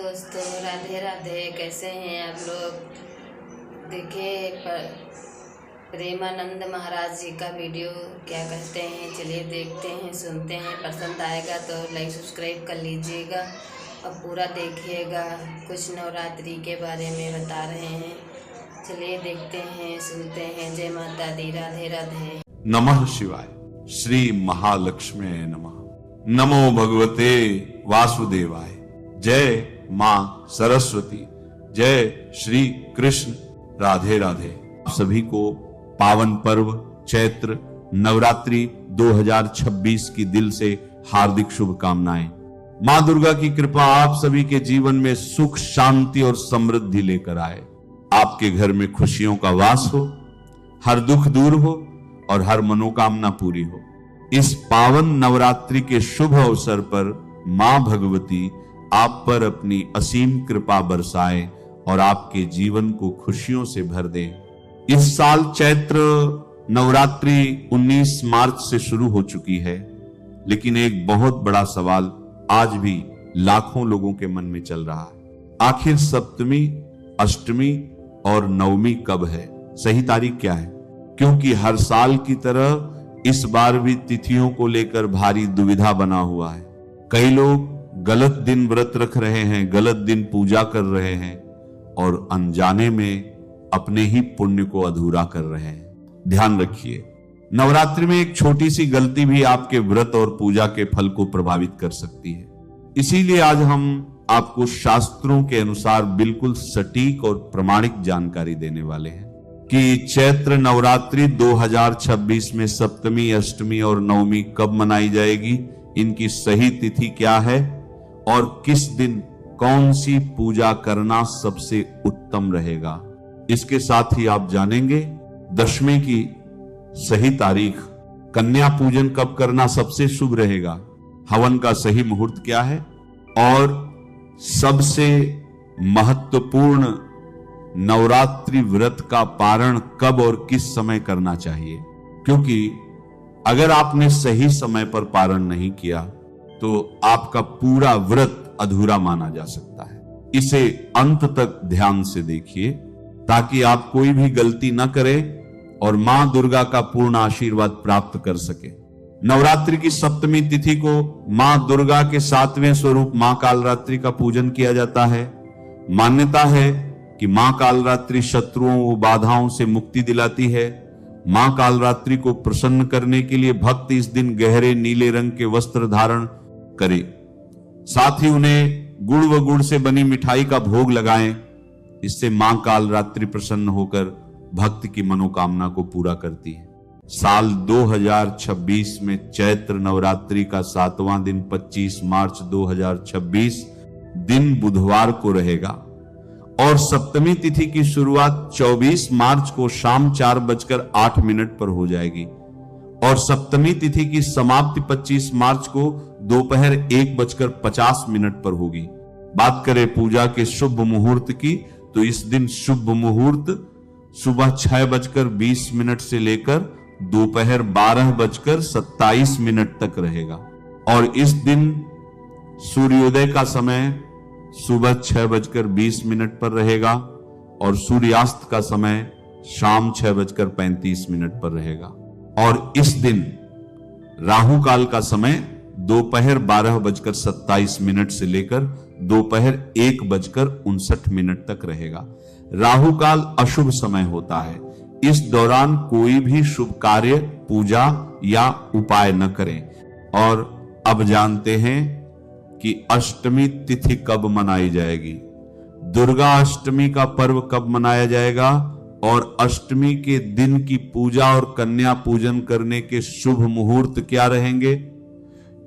दोस्तों, राधे राधे। कैसे हैं आप लोग? देखिए प्रेमानंद महाराज जी का वीडियो क्या कहते हैं, चलिए देखते हैं, सुनते हैं। पसंद आएगा तो लाइक सब्सक्राइब कर लीजिएगा और पूरा देखिएगा। कुछ नवरात्रि के बारे में बता रहे हैं, चलिए देखते हैं, सुनते हैं। जय माता दी, राधे राधे। नमः शिवाय। श्री महालक्ष्मी नमः। नमो भगवते वासुदेवाय। जय मां सरस्वती। जय श्री कृष्ण। राधे राधे। आप सभी को पावन पर्व चैत्र नवरात्रि 2026 की दिल से हार्दिक शुभकामनाएं। मां दुर्गा की कृपा आप सभी के जीवन में सुख शांति और समृद्धि लेकर आए। आपके घर में खुशियों का वास हो, हर दुख दूर हो और हर मनोकामना पूरी हो। इस पावन नवरात्रि के शुभ अवसर पर मां भगवती आप पर अपनी असीम कृपा बरसाए और आपके जीवन को खुशियों से भर दे। इस साल चैत्र नवरात्रि 19 मार्च से शुरू हो चुकी है, लेकिन एक बहुत बड़ा सवाल आज भी लाखों लोगों के मन में चल रहा है। आखिर सप्तमी, अष्टमी और नवमी कब है? सही तारीख क्या है? क्योंकि हर साल की तरह इस बार भी तिथियों को लेकर भारी दुविधा बना हुआ है। कई लोग गलत दिन व्रत रख रहे हैं, गलत दिन पूजा कर रहे हैं और अनजाने में अपने ही पुण्य को अधूरा कर रहे हैं। ध्यान रखिए, नवरात्रि में एक छोटी सी गलती भी आपके व्रत और पूजा के फल को प्रभावित कर सकती है। इसीलिए आज हम आपको शास्त्रों के अनुसार बिल्कुल सटीक और प्रमाणिक जानकारी देने वाले हैं कि चैत्र नवरात्रि 2026 में सप्तमी, अष्टमी और नवमी कब मनाई जाएगी, इनकी सही तिथि क्या है और किस दिन कौन सी पूजा करना सबसे उत्तम रहेगा। इसके साथ ही आप जानेंगे दशमी की सही तारीख, कन्या पूजन कब करना सबसे शुभ रहेगा, हवन का सही मुहूर्त क्या है और सबसे महत्वपूर्ण नवरात्रि व्रत का पारण कब और किस समय करना चाहिए। क्योंकि अगर आपने सही समय पर पारण नहीं किया तो आपका पूरा व्रत अधूरा माना जा सकता है। इसे अंत तक ध्यान से देखिए ताकि आप कोई भी गलती न करें और मां दुर्गा का पूर्ण आशीर्वाद प्राप्त कर सके। नवरात्रि की सप्तमी तिथि को मां दुर्गा के 7वें स्वरूप मां कालरात्रि का पूजन किया जाता है। मान्यता है कि मां कालरात्रि शत्रुओं व बाधाओं से मुक्ति दिलाती है। मां कालरात्रि को प्रसन्न करने के लिए भक्त इस दिन गहरे नीले रंग के वस्त्र धारण करें, साथ ही उन्हें गुड़ व गुड़ से बनी मिठाई का भोग लगाएं। इससे मां कालरात्रि प्रसन्न होकर भक्त की मनोकामना को पूरा करती है। साल 2026 में चैत्र नवरात्रि का 7वां दिन 25 मार्च 2026 दिन बुधवार को रहेगा और सप्तमी तिथि की शुरुआत 24 मार्च को शाम 4:08 पर हो जाएगी और सप्तमी तिथि की समाप्ति 25 मार्च को दोपहर 1:50 पर होगी। बात करें पूजा के शुभ मुहूर्त की तो इस दिन शुभ मुहूर्त सुबह 6:20 से लेकर दोपहर 12:27 तक रहेगा और इस दिन सूर्योदय का समय सुबह 6:20 पर रहेगा और सूर्यास्त का समय शाम 6:35 पर रहेगा और इस दिन राहु काल का समय दोपहर 12:27 से लेकर दोपहर 1:59 तक रहेगा। राहु काल अशुभ समय होता है। इस दौरान कोई भी शुभ कार्य, पूजा या उपाय न करें। और अब जानते हैं कि अष्टमी तिथि कब मनाई जाएगी। दुर्गा अष्टमी का पर्व कब मनाया जाएगा और अष्टमी के दिन की पूजा और कन्या पूजन करने के शुभ मुहूर्त क्या रहेंगे।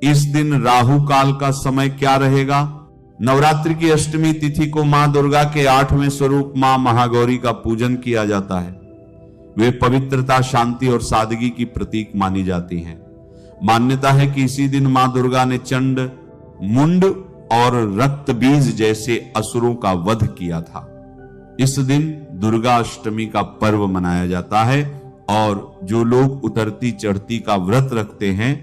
इस दिन राहु काल का समय क्या रहेगा। नवरात्रि की अष्टमी तिथि को मां दुर्गा के 8वें स्वरूप मां महागौरी का पूजन किया जाता है। वे पवित्रता, शांति और सादगी की प्रतीक मानी जाती हैं। मान्यता है कि इसी दिन मां दुर्गा ने चंड, मुंड और रक्त बीज जैसे असुरों का वध किया था। इस दिन दुर्गा अष्टमी का पर्व मनाया जाता है और जो लोग उतरती चढ़ती का व्रत रखते हैं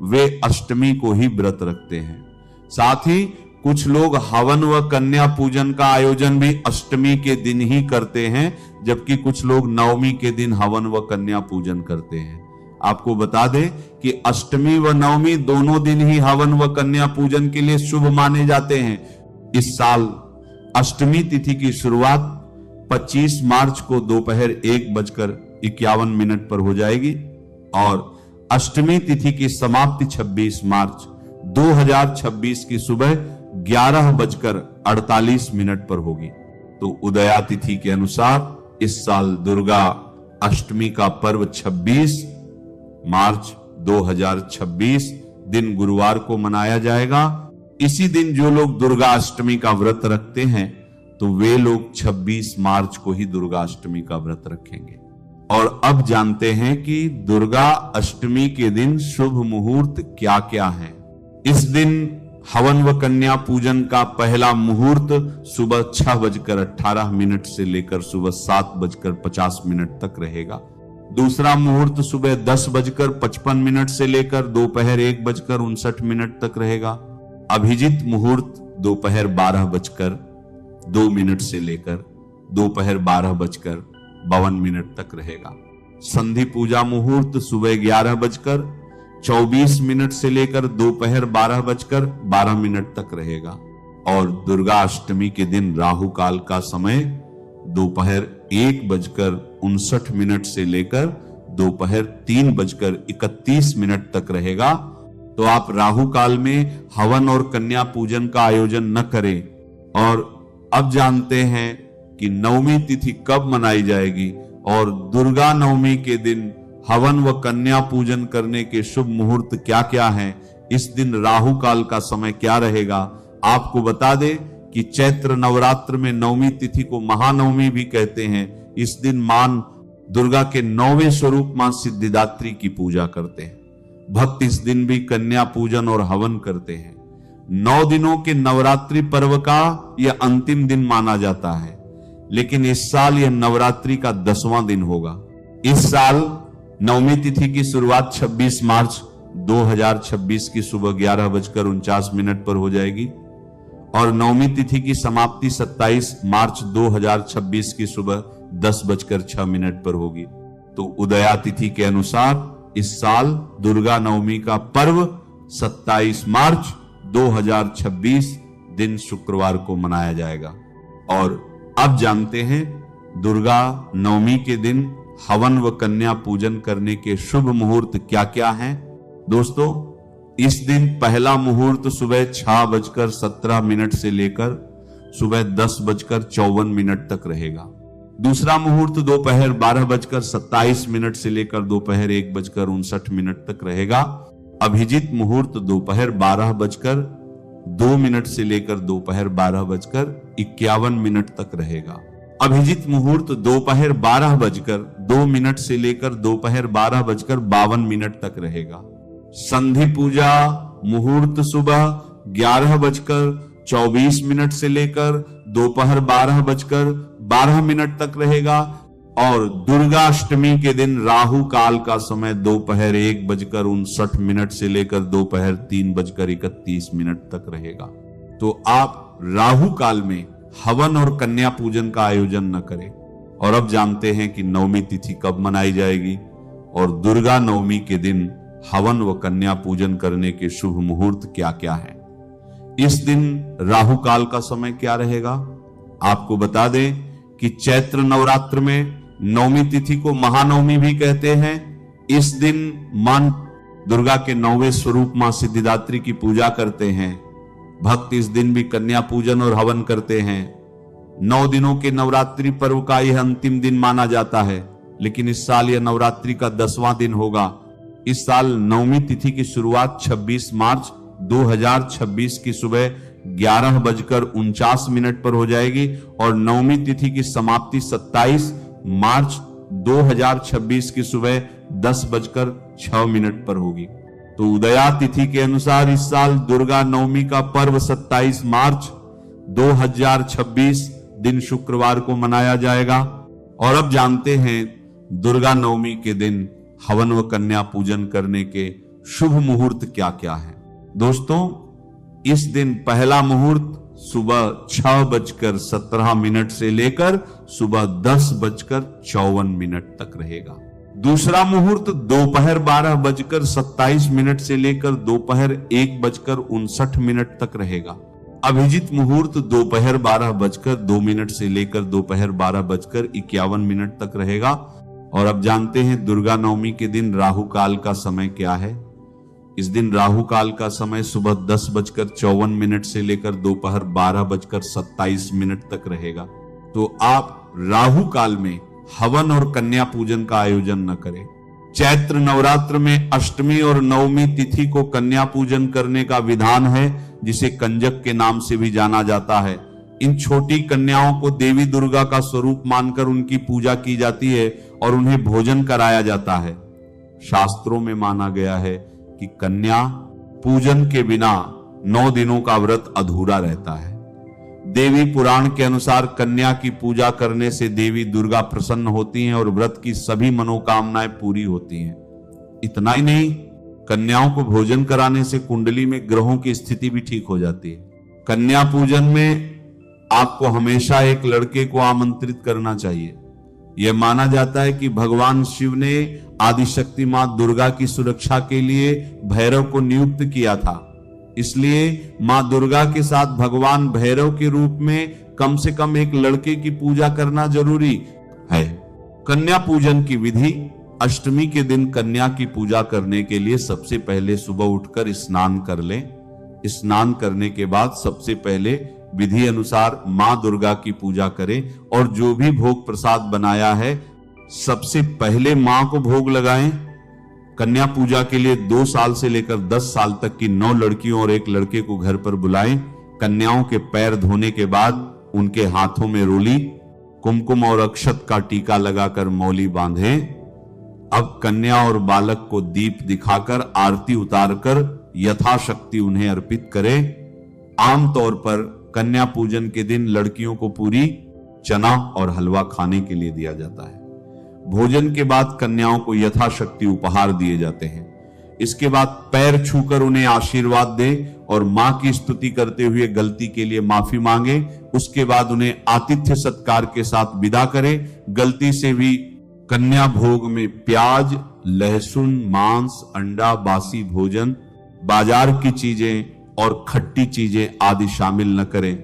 वे अष्टमी को ही व्रत रखते हैं। साथ ही कुछ लोग हवन व कन्या पूजन का आयोजन भी अष्टमी के दिन ही करते हैं, जबकि कुछ लोग नवमी के दिन हवन व कन्या पूजन करते हैं। आपको बता दें कि अष्टमी व नवमी दोनों दिन ही हवन व कन्या पूजन के लिए शुभ माने जाते हैं। इस साल अष्टमी तिथि की शुरुआत 25 मार्च को दोपहर 1:51 पर हो जाएगी और अष्टमी तिथि की समाप्ति 26 मार्च 2026 की सुबह 11:48 पर होगी। तो उदया तिथि के अनुसार इस साल दुर्गा अष्टमी का पर्व 26 मार्च 2026 दिन गुरुवार को मनाया जाएगा। इसी दिन जो लोग दुर्गा अष्टमी का व्रत रखते हैं तो वे लोग 26 मार्च को ही दुर्गा अष्टमी का व्रत रखेंगे। और अब जानते हैं कि दुर्गा अष्टमी के दिन शुभ मुहूर्त क्या क्या है। इस दिन हवन व कन्या पूजन का पहला मुहूर्त सुबह 6:18 से लेकर सुबह 7:50 तक रहेगा। दूसरा मुहूर्त सुबह 10:55 से लेकर दोपहर 1:59 तक रहेगा। अभिजीत मुहूर्त दोपहर 12:02 से लेकर दोपहर 12:52 तक रहेगा। संधि पूजा मुहूर्त सुबह 11:24 से लेकर दोपहर 12:12 तक रहेगा। और दुर्गा अष्टमी के दिन राहु काल का समय दोपहर 1:59 से लेकर दोपहर 3:31 तक रहेगा। तो आप राहु काल में हवन और कन्या पूजन का आयोजन न करें। और अब जानते हैं कि नवमी तिथि कब मनाई जाएगी और दुर्गा नवमी के दिन हवन व कन्या पूजन करने के शुभ मुहूर्त क्या क्या हैं। इस दिन राहु काल का समय क्या रहेगा। आपको बता दें कि चैत्र नवरात्र में नवमी तिथि को महानवमी भी कहते हैं। इस दिन मां दुर्गा के 9वें स्वरूप मां सिद्धिदात्री की पूजा करते हैं। भक्त इस दिन भी कन्या पूजन और हवन करते हैं। 9 दिनों के नवरात्रि पर्व का यह अंतिम दिन माना जाता है, लेकिन इस साल यह नवरात्रि का 10वां दिन होगा। इस साल नवमी तिथि की शुरुआत 26 मार्च 2026 की सुबह 11:49 पर हो जाएगी और नवमी तिथि की समाप्ति 27 मार्च 2026 की सुबह 10:06 पर होगी। तो उदया तिथि के अनुसार इस साल दुर्गा नवमी का पर्व 27 मार्च 2026 दिन शुक्रवार को मनाया जाएगा। और अब जानते हैं दुर्गा नवमी के दिन हवन व कन्या पूजन करने के शुभ मुहूर्त क्या क्या हैं। दोस्तों, इस दिन पहला मुहूर्त सुबह 6:17 से लेकर सुबह 10:54 तक रहेगा। दूसरा मुहूर्त दोपहर 12:27 से लेकर दोपहर 1:59 तक रहेगा। अभिजीत मुहूर्त दोपहर 12:02 से लेकर दोपहर 12:51 तक रहेगा। अभिजीत मुहूर्त दोपहर 12:02 से लेकर दोपहर 12:52 तक रहेगा। संधि पूजा मुहूर्त सुबह 11:24 से लेकर दोपहर 12:12 तक रहेगा। और दुर्गा अष्टमी के दिन राहु काल का समय दोपहर 1:59 से लेकर दोपहर 3:31 तक रहेगा। तो आप राहु काल में हवन और कन्या पूजन का आयोजन न करें। और अब जानते हैं कि नवमी तिथि कब मनाई जाएगी और दुर्गा नवमी के दिन हवन व कन्या पूजन करने के शुभ मुहूर्त क्या क्या है। इस दिन राहु काल का समय क्या रहेगा। आपको बता दें कि चैत्र नवरात्र में नवमी तिथि को महानवमी भी कहते हैं। इस दिन मां दुर्गा के 9वें स्वरूप मां सिद्धिदात्री की पूजा करते हैं। भक्त इस दिन भी कन्या पूजन और हवन करते हैं। 9 दिनों के नवरात्रि पर्व का यह अंतिम दिन माना जाता है, लेकिन इस साल यह नवरात्रि का 10वां दिन होगा। इस साल नवमी तिथि की शुरुआत 26 मार्च 2026 की सुबह 11:49 पर हो जाएगी और नवमी तिथि की समाप्ति 27 मार्च 2026 की सुबह 10:06 पर होगी। तो उदया तिथि के अनुसार इस साल दुर्गा नवमी का पर्व 27 मार्च 2026 दिन शुक्रवार को मनाया जाएगा। और अब जानते हैं दुर्गा नवमी के दिन हवन व कन्या पूजन करने के शुभ मुहूर्त क्या क्या हैं। दोस्तों, इस दिन पहला मुहूर्त सुबह 6:17 से लेकर सुबह 10:54 तक रहेगा। दूसरा मुहूर्त दोपहर 12:27 से लेकर दोपहर 1:59 तक रहेगा। अभिजीत मुहूर्त दोपहर 12:02 से लेकर दोपहर 12:51 तक रहेगा। और अब जानते हैं दुर्गा नवमी के दिन राहु काल का समय क्या है। इस दिन राहु काल का समय सुबह 10:54 से लेकर दोपहर 12:27 तक रहेगा। तो आप राहु काल में हवन और कन्या पूजन का आयोजन न करें। चैत्र नवरात्र में अष्टमी और नवमी तिथि को कन्या पूजन करने का विधान है, जिसे कंजक के नाम से भी जाना जाता है। इन छोटी कन्याओं को देवी दुर्गा का स्वरूप मानकर उनकी पूजा की जाती है और उन्हें भोजन कराया जाता है। शास्त्रों में माना गया है कि कन्या पूजन के बिना 9 दिनों का व्रत अधूरा रहता है। देवी पुराण के अनुसार कन्या की पूजा करने से देवी दुर्गा प्रसन्न होती हैं और व्रत की सभी मनोकामनाएं पूरी होती हैं। इतना ही नहीं, कन्याओं को भोजन कराने से कुंडली में ग्रहों की स्थिति भी ठीक हो जाती है। कन्या पूजन में आपको हमेशा एक लड़के को आमंत्रित करना चाहिए। यह माना जाता है कि भगवान शिव ने आदिशक्ति मां दुर्गा की सुरक्षा के लिए भैरव को नियुक्त किया था। इसलिए मां दुर्गा के साथ भगवान भैरव के रूप में कम से कम एक लड़के की पूजा करना जरूरी है। कन्या पूजन की विधि: अष्टमी के दिन कन्या की पूजा करने के लिए सबसे पहले सुबह उठकर स्नान कर लें। स्नान करने के बाद सबसे पहले विधि अनुसार मां दुर्गा की पूजा करें और जो भी भोग प्रसाद बनाया है सबसे पहले मां को भोग लगाएं। कन्या पूजा के लिए 2 साल से लेकर 10 साल तक की 9 लड़कियों और 1 लड़के को घर पर बुलाएं। कन्याओं के पैर धोने के बाद उनके हाथों में रोली, कुमकुम और अक्षत का टीका लगाकर मौली बांधें। अब कन्या और बालक को दीप दिखाकर आरती उतारकर यथाशक्ति उन्हें अर्पित करें। आमतौर पर कन्या पूजन के दिन लड़कियों को पूरी, चना और हलवा खाने के लिए दिया जाता है। भोजन के बाद कन्याओं को यथाशक्ति उपहार दिए जाते हैं। इसके बाद पैर छूकर उन्हें आशीर्वाद दें और मां की स्तुति करते हुए गलती के लिए माफी मांगे। उसके बाद उन्हें आतिथ्य सत्कार के साथ विदा करें। गलती से भी कन्या भोग में प्याज, लहसुन, मांस, अंडा, बासी भोजन, बाजार की चीजें और खट्टी चीजें आदि शामिल न करें।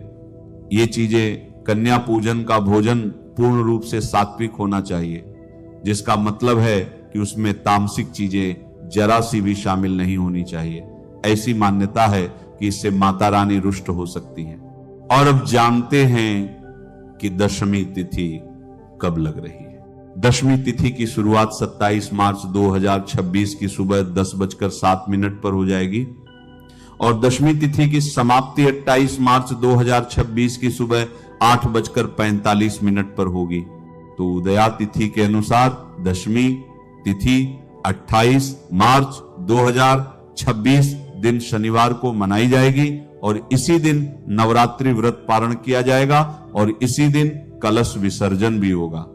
ये चीजें कन्या पूजन का भोजन पूर्ण रूप से सात्विक होना चाहिए, जिसका मतलब है कि उसमें तामसिक चीजें जरा सी भी शामिल नहीं होनी चाहिए। ऐसी मान्यता है कि इससे माता रानी रुष्ट हो सकती हैं। और अब जानते हैं कि दशमी तिथि कब लग रही है। दशमी तिथि की शुरुआत 27 मार्च 2026 की सुबह 10:07 पर हो जाएगी और दशमी तिथि की समाप्ति 28 मार्च 2026 की सुबह 8:45 पर होगी। तो उदया तिथि के अनुसार दशमी तिथि 28 मार्च 2026 दिन शनिवार को मनाई जाएगी और इसी दिन नवरात्रि व्रत पारण किया जाएगा और इसी दिन कलश विसर्जन भी होगा।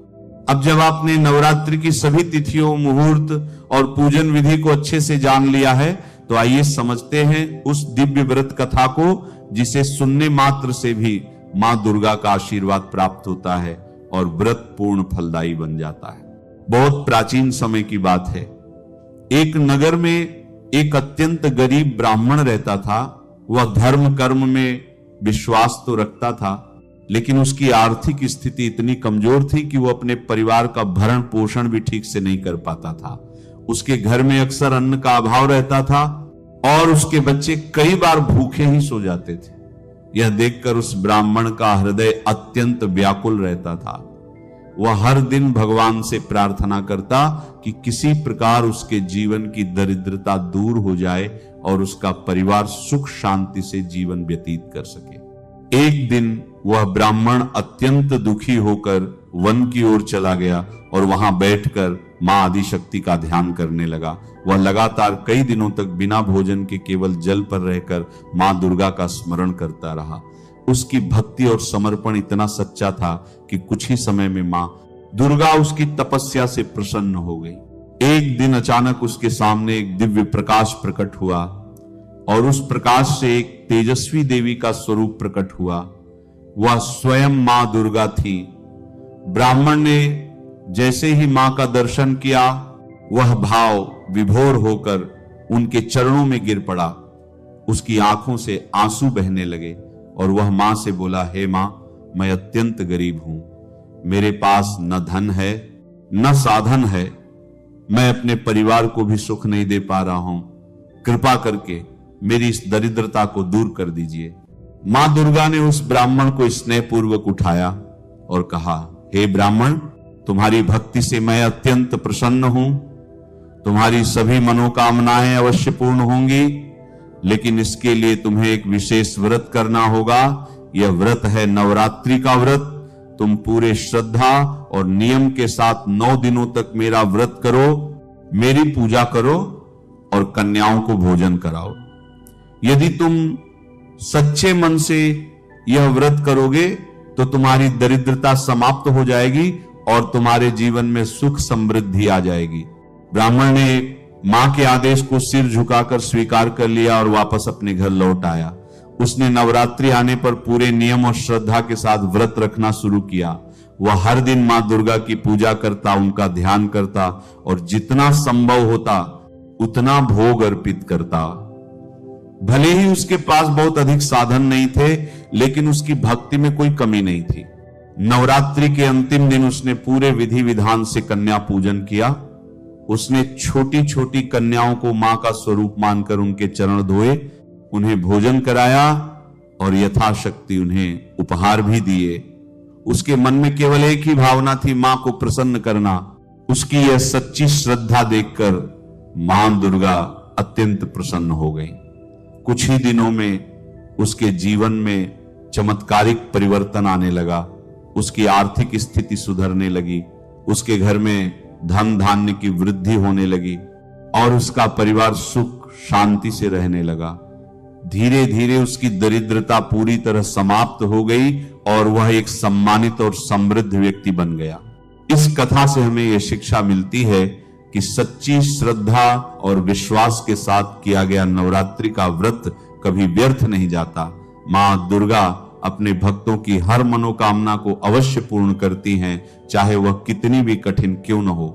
अब जब आपने नवरात्रि की सभी तिथियों, मुहूर्त और पूजन विधि को अच्छे से जान लिया है, तो आइए समझते हैं उस दिव्य व्रत कथा को, जिसे सुनने मात्र से भी मां दुर्गा का आशीर्वाद प्राप्त होता है और व्रत पूर्ण फलदायी बन जाता है। बहुत प्राचीन समय की बात है। एक नगर में एक अत्यंत गरीब ब्राह्मण रहता था। वह धर्म कर्म में विश्वास तो रखता था, लेकिन उसकी आर्थिक स्थिति इतनी कमजोर थी कि वो अपने परिवार का भरण पोषण भी ठीक से नहीं कर पाता था। उसके घर में अक्सर अन्न का अभाव रहता था और उसके बच्चे कई बार भूखे ही सो जाते थे। यह देखकर उस ब्राह्मण का हृदय अत्यंत व्याकुल रहता था। वह हर दिन भगवान से प्रार्थना करता कि किसी प्रकार उसके जीवन की दरिद्रता दूर हो जाए और उसका परिवार सुख शांति से जीवन व्यतीत कर सके। एक दिन वह ब्राह्मण अत्यंत दुखी होकर वन की ओर चला गया और वहां बैठकर मां आदिशक्ति का ध्यान करने लगा। वह लगातार कई दिनों तक बिना भोजन के केवल जल पर रहकर मां दुर्गा का स्मरण करता रहा। उसकी भक्ति और समर्पण इतना सच्चा था कि कुछ ही समय में मां दुर्गा उसकी तपस्या से प्रसन्न हो गई। एक दिन अचानक उसके सामने एक दिव्य प्रकाश प्रकट हुआ। और उस प्रकाश से एक तेजस्वी देवी का स्वरूप प्रकट हुआ। वह स्वयं मां दुर्गा थी। ब्राह्मण ने जैसे ही मां का दर्शन किया, वह भाव विभोर होकर उनके चरणों में गिर पड़ा। उसकी आंखों से आंसू बहने लगे और वह मां से बोला, हे मां, मैं अत्यंत गरीब हूं, मेरे पास न धन है न साधन है, मैं अपने परिवार को भी सुख नहीं दे पा रहा हूं, कृपा करके मेरी इस दरिद्रता को दूर कर दीजिए। मां दुर्गा ने उस ब्राह्मण को स्नेहपूर्वक उठाया और कहा, हे ब्राह्मण, तुम्हारी भक्ति से मैं अत्यंत प्रसन्न हूं, तुम्हारी सभी मनोकामनाएं अवश्य पूर्ण होंगी, लेकिन इसके लिए तुम्हें एक विशेष व्रत करना होगा। यह व्रत है नवरात्रि का व्रत। तुम पूरे श्रद्धा और नियम के साथ 9 दिनों तक मेरा व्रत करो, मेरी पूजा करो और कन्याओं को भोजन कराओ। यदि तुम सच्चे मन से यह व्रत करोगे तो तुम्हारी दरिद्रता समाप्त हो जाएगी और तुम्हारे जीवन में सुख समृद्धि आ जाएगी। ब्राह्मण ने मां के आदेश को सिर झुकाकर स्वीकार कर लिया और वापस अपने घर लौट आया। उसने नवरात्रि आने पर पूरे नियम और श्रद्धा के साथ व्रत रखना शुरू किया। वह हर दिन मां दुर्गा की पूजा करता, उनका ध्यान करता और जितना संभव होता उतना भोग अर्पित करता। भले ही उसके पास बहुत अधिक साधन नहीं थे, लेकिन उसकी भक्ति में कोई कमी नहीं थी। नवरात्रि के अंतिम दिन उसने पूरे विधि विधान से कन्या पूजन किया। उसने छोटी छोटी कन्याओं को मां का स्वरूप मानकर उनके चरण धोए, उन्हें भोजन कराया और यथाशक्ति उन्हें उपहार भी दिए। उसके मन में केवल एक ही भावना थी, मां को प्रसन्न करना। उसकी यह सच्ची श्रद्धा देखकर मां दुर्गा अत्यंत प्रसन्न हो गई। कुछ ही दिनों में उसके जीवन में चमत्कारिक परिवर्तन आने लगा। उसकी आर्थिक स्थिति सुधरने लगी, उसके घर में धन धान्य की वृद्धि होने लगी और उसका परिवार सुख शांति से रहने लगा। धीरे धीरे उसकी दरिद्रता पूरी तरह समाप्त हो गई और वह एक सम्मानित और समृद्ध व्यक्ति बन गया। इस कथा से हमें यह शिक्षा मिलती है कि सच्ची श्रद्धा और विश्वास के साथ किया गया नवरात्रि का व्रत कभी व्यर्थ नहीं जाता। मां दुर्गा अपने भक्तों की हर मनोकामना को अवश्य पूर्ण करती हैं, चाहे वह कितनी भी कठिन क्यों न हो।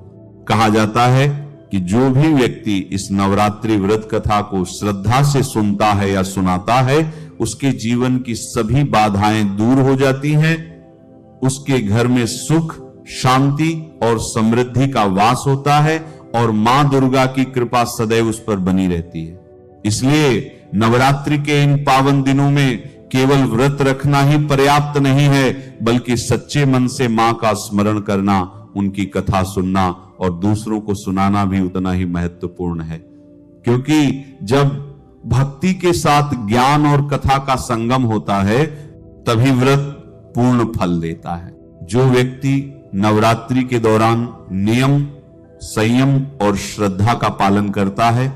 कहा जाता है कि जो भी व्यक्ति इस नवरात्रि व्रत कथा को श्रद्धा से सुनता है या सुनाता है, उसके जीवन की सभी बाधाएं दूर हो जाती हैं, उसके घर में सुख, शांति और समृद्धि का वास होता है और मां दुर्गा की कृपा सदैव उस पर बनी रहती है। इसलिए नवरात्रि के इन पावन दिनों में केवल व्रत रखना ही पर्याप्त नहीं है, बल्कि सच्चे मन से मां का स्मरण करना, उनकी कथा सुनना और दूसरों को सुनाना भी उतना ही महत्वपूर्ण है। क्योंकि जब भक्ति के साथ ज्ञान और कथा का संगम होता है, तभी व्रत पूर्ण फल देता है। जो व्यक्ति नवरात्रि के दौरान नियम, संयम और श्रद्धा का पालन करता है,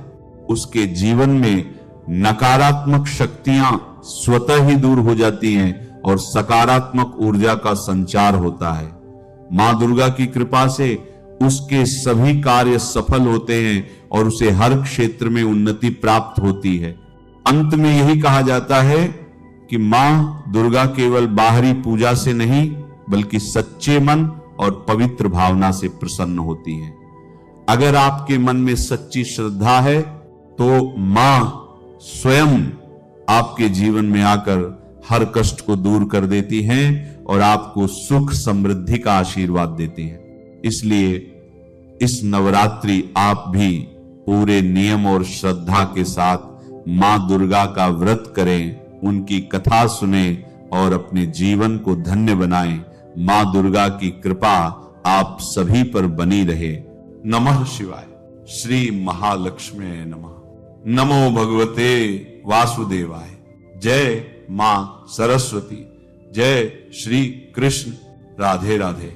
उसके जीवन में नकारात्मक शक्तियां स्वतः ही दूर हो जाती हैं और सकारात्मक ऊर्जा का संचार होता है। मां दुर्गा की कृपा से उसके सभी कार्य सफल होते हैं और उसे हर क्षेत्र में उन्नति प्राप्त होती है। अंत में यही कहा जाता है कि मां दुर्गा केवल बाहरी पूजा से नहीं, बल्कि सच्चे मन और पवित्र भावना से प्रसन्न होती है। अगर आपके मन में सच्ची श्रद्धा है तो मां स्वयं आपके जीवन में आकर हर कष्ट को दूर कर देती हैं और आपको सुख समृद्धि का आशीर्वाद देती हैं। इसलिए इस नवरात्रि आप भी पूरे नियम और श्रद्धा के साथ मां दुर्गा का व्रत करें, उनकी कथा सुने और अपने जीवन को धन्य बनाएं। मां दुर्गा की कृपा आप सभी पर बनी रहे। नमः शिवाय। श्री महालक्ष्मी नमः। नमो भगवते वासुदेवाय। जय मां सरस्वती। जय श्री कृष्ण। राधे राधे।